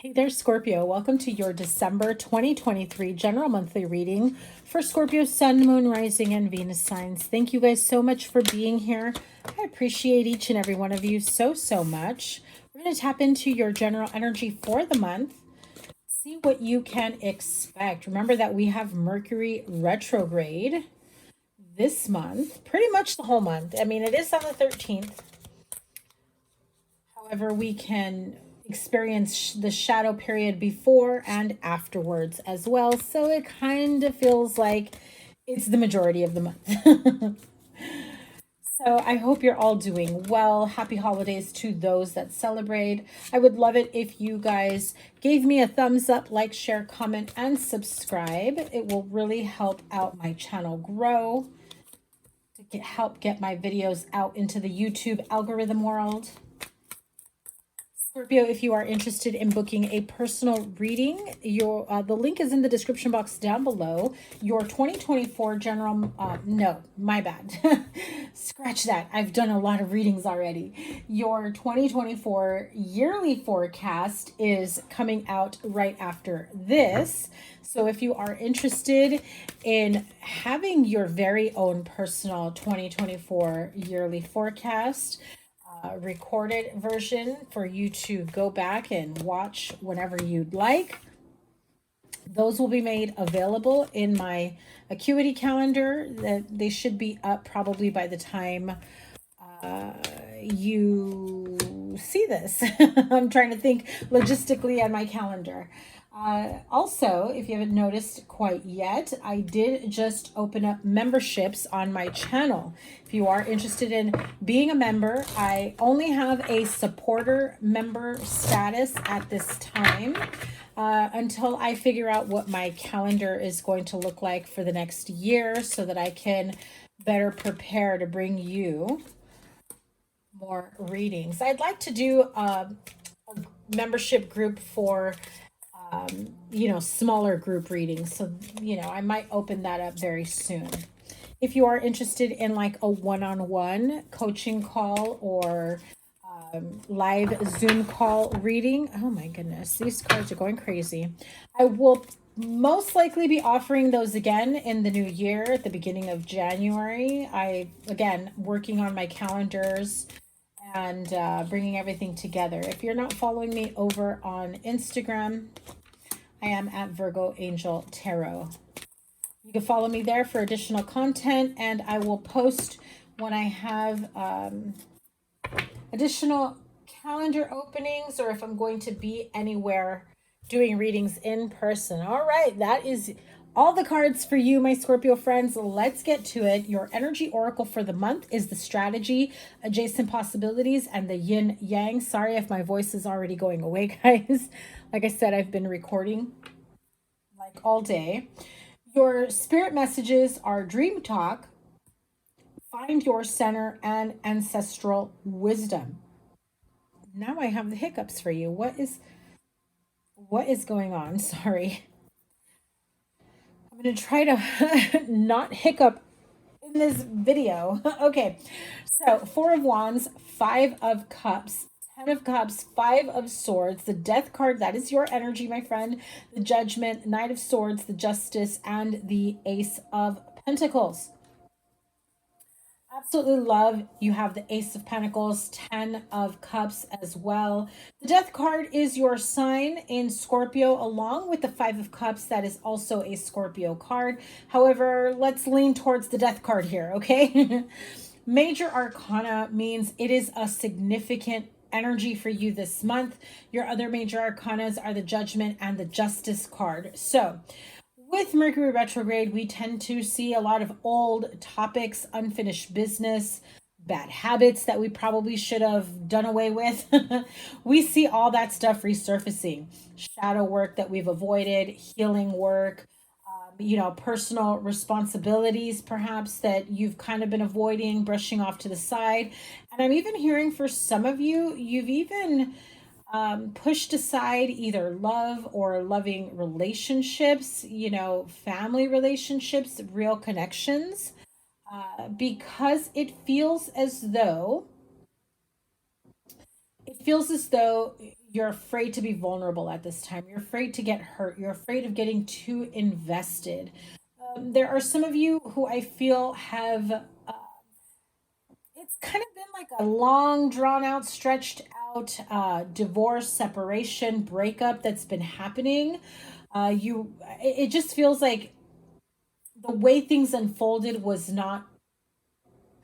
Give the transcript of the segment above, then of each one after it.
Hey there, Scorpio. Welcome to your December 2023 general monthly reading for Scorpio, Sun, Moon, Rising, and Venus signs. Thank you guys so much for being here. I appreciate each and every one of you so much. We're going to tap into your general energy for the month, see what you can expect. Remember that we have Mercury retrograde this month, pretty much the whole month. I mean, it is on the 13th. However, we can experience the shadow period before and afterwards as well. So it kind of feels like it's the majority of the month. So I hope you're all doing well. Happy holidays to those that celebrate. I would love it if you guys gave me a thumbs up, like, share, comment, and subscribe. It will really help out my channel grow, to help get my videos out into the YouTube algorithm world. Scorpio, if you are interested in booking a personal reading, the link is in the description box down below. Your 2024 general, no, my bad. Scratch that. I've done a lot of readings already. Your 2024 yearly forecast is coming out right after this. So if you are interested in having your very own personal 2024 yearly forecast, recorded version for you to go back and watch whenever you'd like, those will be made available in my Acuity calendar. That they should be up probably by the time you see this. I'm trying to think logistically on my calendar. Also, if you haven't noticed quite yet, I did just open up memberships on my channel. If you are interested in being a member, I only have a supporter member status at this time until I figure out what my calendar is going to look like for the next year so that I can better prepare to bring you more readings. I'd like to do a membership group for smaller group readings. So, I might open that up very soon. If you are interested in like a one-on-one coaching call or live Zoom call reading, oh my goodness, these cards are going crazy. I will most likely be offering those again in the new year at the beginning of January. Again, working on my calendars and bringing everything together. If you're not following me over on Instagram, I am at Virgo Angel Tarot. You can follow me there for additional content, and I will post when I have additional calendar openings or if I'm going to be anywhere doing readings in person. All right, that is all the cards for you, my Scorpio friends. Let's get to it. Your energy oracle for the month is the strategy, adjacent possibilities, and the yin yang. Sorry if my voice is already going away, guys. Like I said, I've been recording like all day. Your spirit messages are dream talk, find your center, and ancestral wisdom. Now I have the hiccups for you. What is going on? Sorry. I'm going to try to not hiccup in this video. Okay. So, Four of Wands, Five of Cups, Ten of Cups, Five of Swords, the Death card, that is your energy, my friend, the Judgment, Knight of Swords, the Justice, and the Ace of Pentacles. Absolutely love you have the Ace of Pentacles, Ten of Cups as well. The Death card is your sign in Scorpio, along with the Five of Cups. That is also a Scorpio card. However, let's lean towards the Death card here, okay? Major Arcana means it is a significant energy for you this month. Your other major arcanas are the Judgment and the Justice card. So, with Mercury retrograde, we tend to see a lot of old topics, unfinished business, bad habits that we probably should have done away with. We see all that stuff resurfacing. Shadow work that we've avoided, healing work, personal responsibilities perhaps that you've kind of been avoiding, brushing off to the side. And I'm even hearing for some of you, you've even pushed aside either love or loving relationships, family relationships, real connections, because it feels as though you're afraid to be vulnerable at this time. You're afraid to get hurt. You're afraid of getting too invested. There are some of you who I feel have, it's kind of been like a long, drawn out, stretched out divorce, separation, breakup that's been happening. It just feels like the way things unfolded was not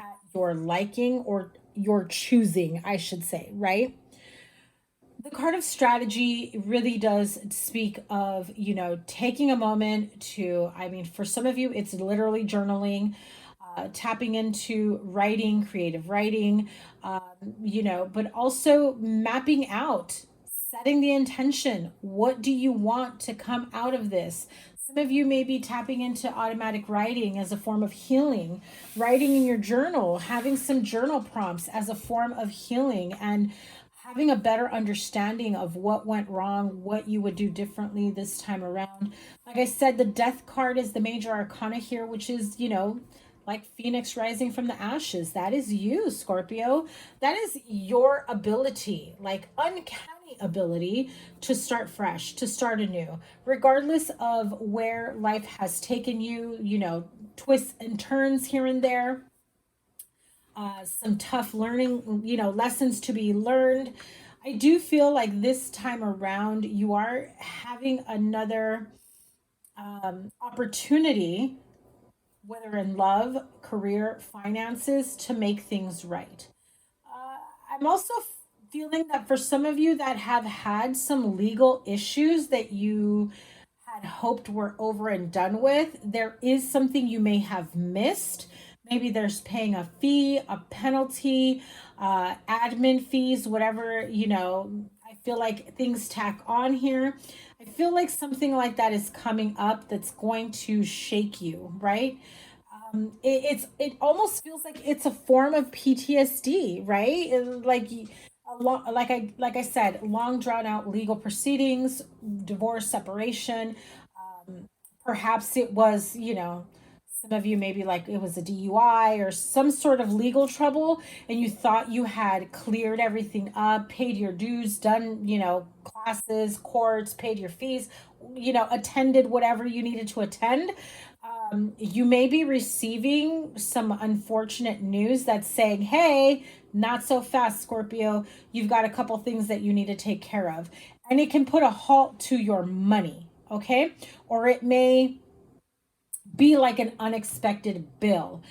at your liking or your choosing, I should say, right? The card of strategy really does speak of, taking a moment to, I mean, for some of you, it's literally journaling, tapping into writing, creative writing, but also mapping out, setting the intention. What do you want to come out of this? Some of you may be tapping into automatic writing as a form of healing, writing in your journal, having some journal prompts as a form of healing, and having a better understanding of what went wrong, what you would do differently this time around. Like I said, the death card is the major arcana here, which is, like Phoenix rising from the ashes. That is you, Scorpio. That is your ability, like uncanny ability to start fresh, to start anew, regardless of where life has taken you, twists and turns here and there, some tough learning, lessons to be learned. I do feel like this time around you are having another opportunity, whether in love, career, finances, to make things right. I'm also feeling that for some of you that have had some legal issues that you had hoped were over and done with, there is something you may have missed. Maybe there's paying a fee, a penalty, admin fees, whatever, I feel like things tack on here. I feel like something like that is coming up that's going to shake you, right? It almost feels like it's a form of PTSD, right? Like a lot, like I said, long drawn out legal proceedings, divorce, separation. Perhaps it was, some of you maybe like it was a DUI or some sort of legal trouble, and you thought you had cleared everything up, paid your dues, done, classes, courts, paid your fees, attended whatever you needed to attend. You may be receiving some unfortunate news that's saying, hey, not so fast, Scorpio. You've got a couple things that you need to take care of. And it can put a halt to your money, okay? Or it may be like an unexpected bill.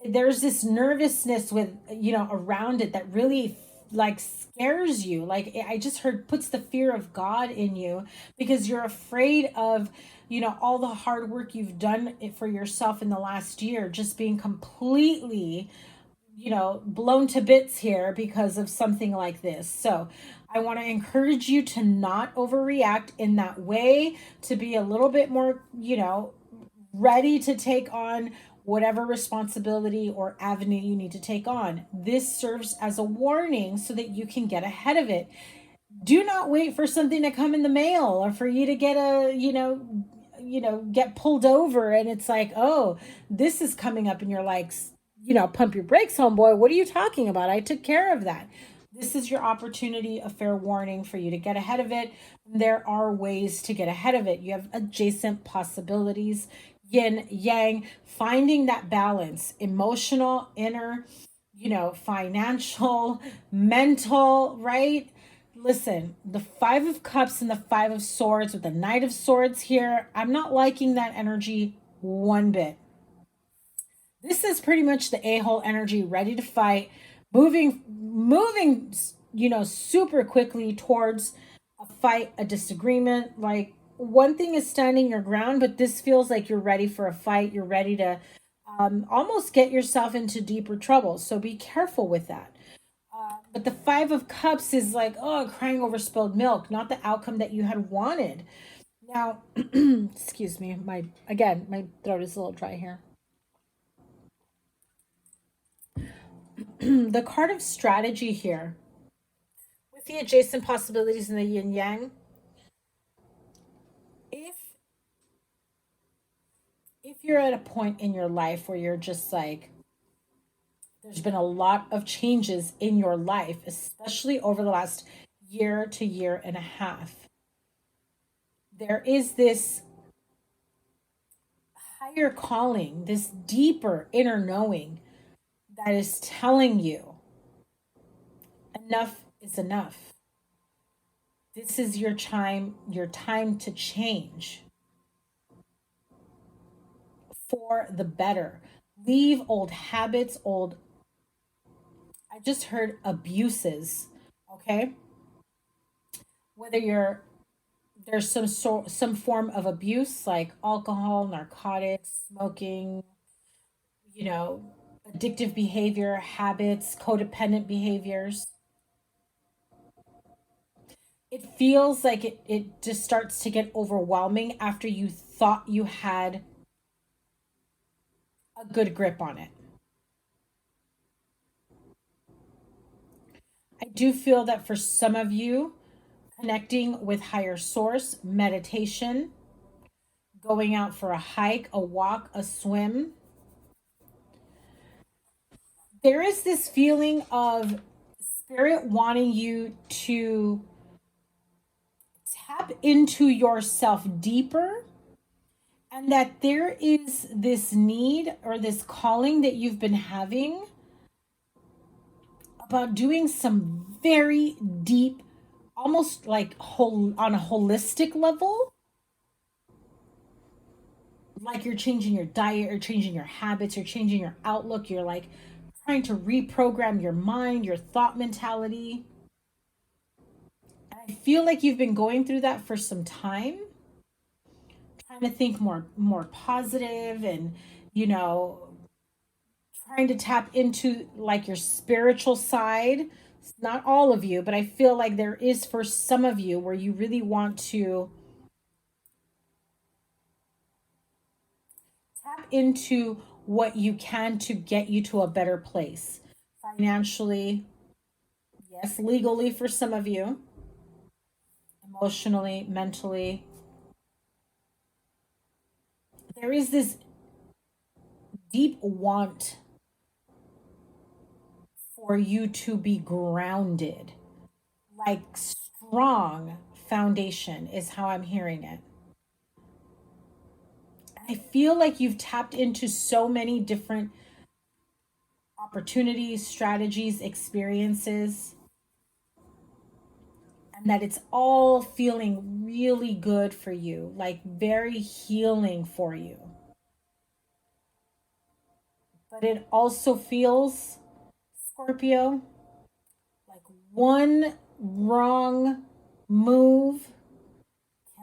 There's this nervousness with, around it that really like scares you. Like I just heard puts the fear of God in you because you're afraid of, all the hard work you've done for yourself in the last year just being completely, blown to bits here because of something like this. So I want to encourage you to not overreact in that way, to be a little bit more, ready to take on whatever responsibility or avenue you need to take on. This serves as a warning so that you can get ahead of it. Do not wait for something to come in the mail or for you to get a, get pulled over and it's like, oh, this is coming up and you're like, pump your brakes, homeboy. What are you talking about? I took care of that. This is your opportunity, a fair warning for you to get ahead of it. There are ways to get ahead of it. You have adjacent possibilities, yin, yang, finding that balance, emotional, inner, financial, mental, right? Listen, the Five of Cups and the Five of Swords with the Knight of Swords here, I'm not liking that energy one bit. This is pretty much the a-hole energy, ready to fight, moving, super quickly towards a fight, a disagreement. Like one thing is standing your ground, but this feels like you're ready for a fight. You're ready to almost get yourself into deeper trouble. So be careful with that. But the Five of Cups is like, oh, crying over spilled milk, not the outcome that you had wanted. Now, excuse me, my throat is a little dry here. The card of strategy here, with the adjacent possibilities in the yin yang, if you're at a point in your life where you're just like, there's been a lot of changes in your life, especially over the last year to year and a half. There is this higher calling, this deeper inner knowing that is telling you enough is enough. This is your time to change for the better. Leave old habits, I just heard abuses, okay? Whether there's some form of abuse like alcohol, narcotics, smoking, you know, addictive behavior, habits, codependent behaviors. It feels like it just starts to get overwhelming after you thought you had a good grip on it. I do feel that for some of you, connecting with higher source, meditation, going out for a hike, a walk, a swim, there is this feeling of spirit wanting you to tap into yourself deeper, and that there is this need or this calling that you've been having about doing some very deep, almost like on a holistic level, like you're changing your diet, or changing your habits, you're changing your outlook, you're like trying to reprogram your mind, your thought mentality. And I feel like you've been going through that for some time, trying to think more positive, and you know, trying to tap into like your spiritual side. It's not all of you, but I feel like there is for some of you where you really want to tap into what you can to get you to a better place financially, yes, legally for some of you, emotionally, mentally. There is this deep want for you to be grounded, like strong foundation is how I'm hearing it. I feel like you've tapped into so many different opportunities, strategies, experiences, and that it's all feeling really good for you, like very healing for you. But it also feels, Scorpio, like one wrong move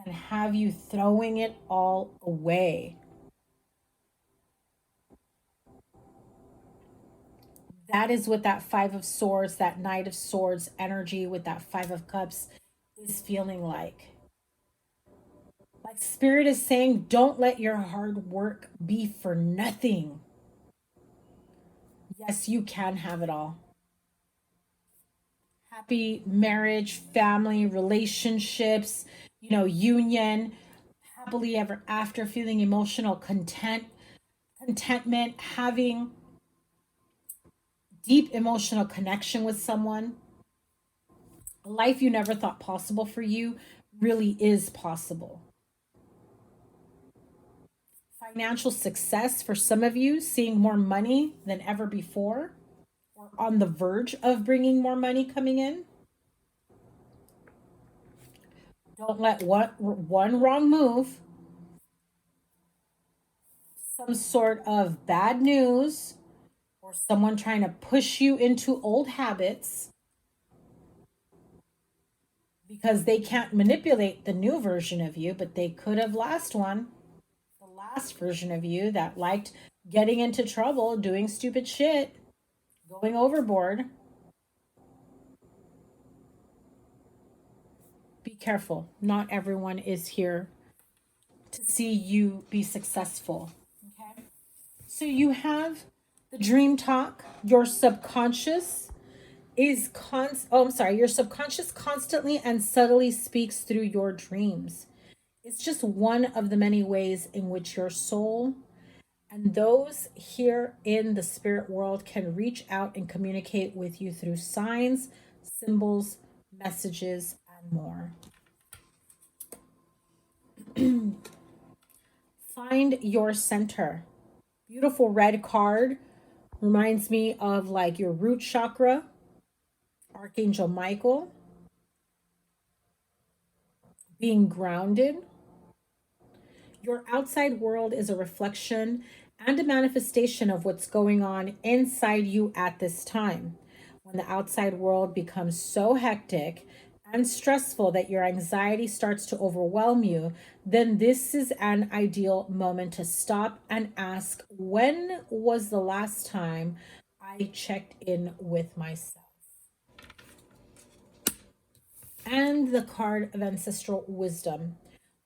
can have you throwing it all away. That is what that Five of Swords, that Knight of Swords energy with that Five of Cups is feeling like. Like Spirit is saying, don't let your hard work be for nothing. Yes, you can have it all. Happy marriage, family, relationships, union, happily ever after, feeling emotional contentment, having deep emotional connection with someone. A life you never thought possible for you really is possible. Financial success for some of you, seeing more money than ever before, or on the verge of bringing more money coming in. Don't let one wrong move, some sort of bad news, or someone trying to push you into old habits because they can't manipulate the new version of you, but they could have the last version of you that liked getting into trouble, doing stupid shit, going overboard. Be careful. Not everyone is here to see you be successful. Okay. So you have the dream talk. Your subconscious your subconscious constantly and subtly speaks through your dreams. It's just one of the many ways in which your soul and those here in the spirit world can reach out and communicate with you through signs, symbols, messages, and more. Find your center. Beautiful red card. Reminds me of like your root chakra, Archangel Michael, being grounded. Your outside world is a reflection and a manifestation of what's going on inside you at this time. When the outside world becomes so hectic and stressful that your anxiety starts to overwhelm you, then this is an ideal moment to stop and ask, when was the last time I checked in with myself? And the card of ancestral wisdom.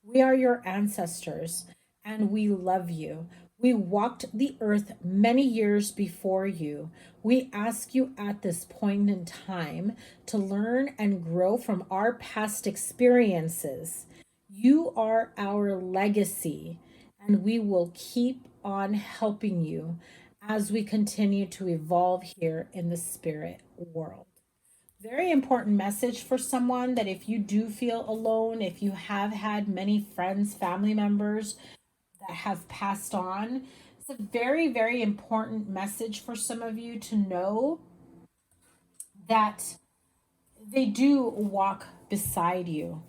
We are your ancestors and we love you. We walked the earth many years before you. We ask you at this point in time to learn and grow from our past experiences. You are our legacy, and we will keep on helping you as we continue to evolve here in the spirit world. Very important message for someone, that if you do feel alone, if you have had many friends, family members that have passed on, it's a very, very important message for some of you to know that they do walk beside you.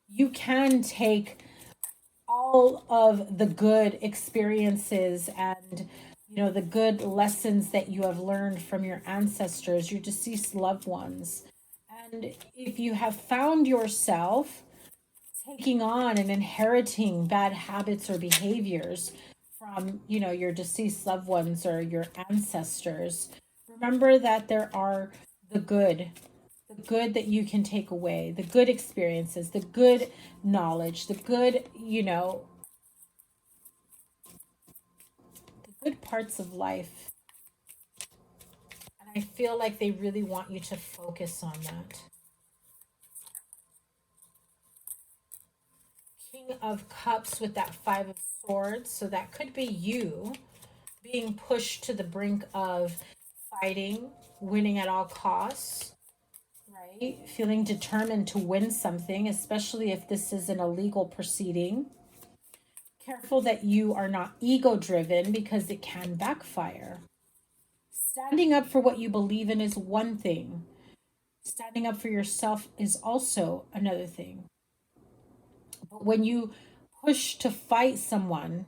You can take all of the good experiences and the good lessons that you have learned from your ancestors, your deceased loved ones. And if you have found yourself taking on and inheriting bad habits or behaviors from, your deceased loved ones or your ancestors, remember that there are the good, the good that you can take away, the good experiences, the good knowledge, the good, the good parts of life. And I feel like they really want you to focus on that. King of Cups with that Five of Swords. So that could be you being pushed to the brink of fighting, winning at all costs, right? Feeling determined to win something, especially if this is an illegal proceeding. Careful that you are not ego driven, because it can backfire. Standing up for what you believe in is one thing. Standing up for yourself is also another thing. But when you push to fight someone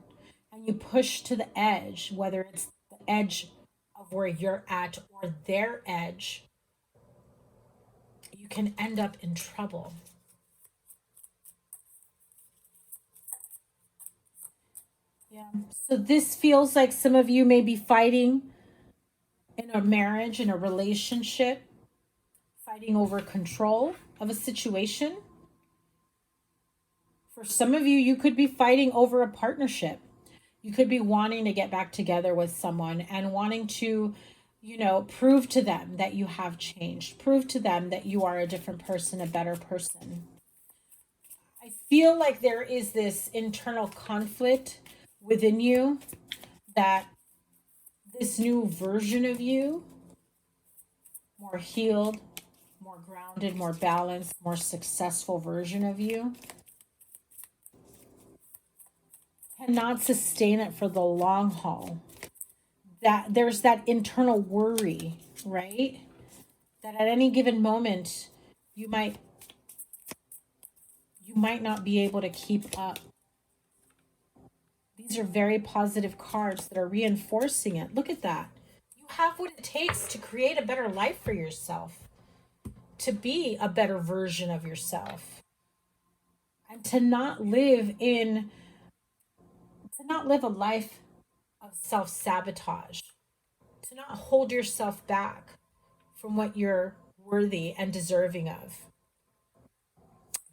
and you push to the edge, whether it's the edge of where you're at or their edge, you can end up in trouble. Yeah. So this feels like some of you may be fighting in a marriage, in a relationship, fighting over control of a situation. For some of you, you could be fighting over a partnership. You could be wanting to get back together with someone and wanting to, prove to them that you have changed, prove to them that you are a different person, a better person. I feel like there is this internal conflict within you, that this new version of you, more healed, more grounded, more balanced, more successful version of you, cannot sustain it for the long haul. That there's that internal worry, right? That at any given moment you might not be able to keep up. These are very positive cards that are reinforcing it. Look at that. You have what it takes to create a better life for yourself, to be a better version of yourself, and to not live a life of self-sabotage, to not hold yourself back from what you're worthy and deserving of.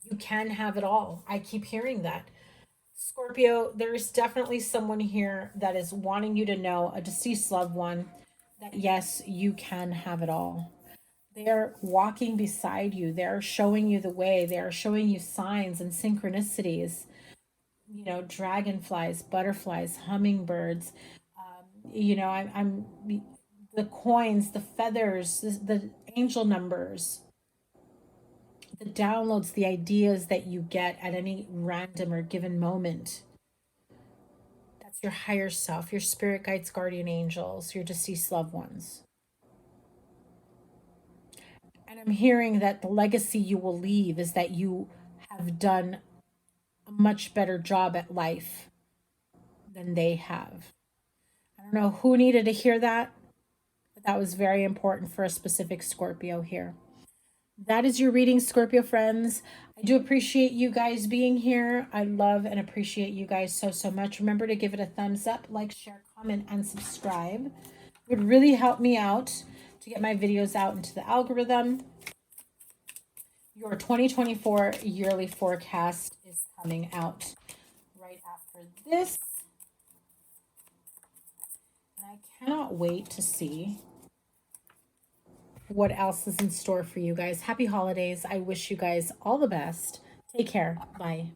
You can have it all. I keep hearing that. Scorpio, there's definitely someone here that is wanting you to know, a deceased loved one, that yes, you can have it all. They're walking beside you. They're showing you the way. They're showing you signs and synchronicities. Dragonflies, butterflies, hummingbirds. I'm the coins, the feathers, the angel numbers. the downloads, the ideas that you get at any random or given moment. That's your higher self, your spirit guides, guardian angels, your deceased loved ones. And I'm hearing that the legacy you will leave is that you have done a much better job at life than they have. I don't know who needed to hear that, but that was very important for a specific Scorpio here. That is your reading, Scorpio friends. I do appreciate you guys being here. I love and appreciate you guys so, so much. Remember to give it a thumbs up, like, share, comment, and subscribe. It would really help me out to get my videos out into the algorithm. Your 2024 yearly forecast is coming out right after this. And I cannot wait to see what else is in store for you guys. Happy holidays. I wish you guys all the best. Take care. Bye.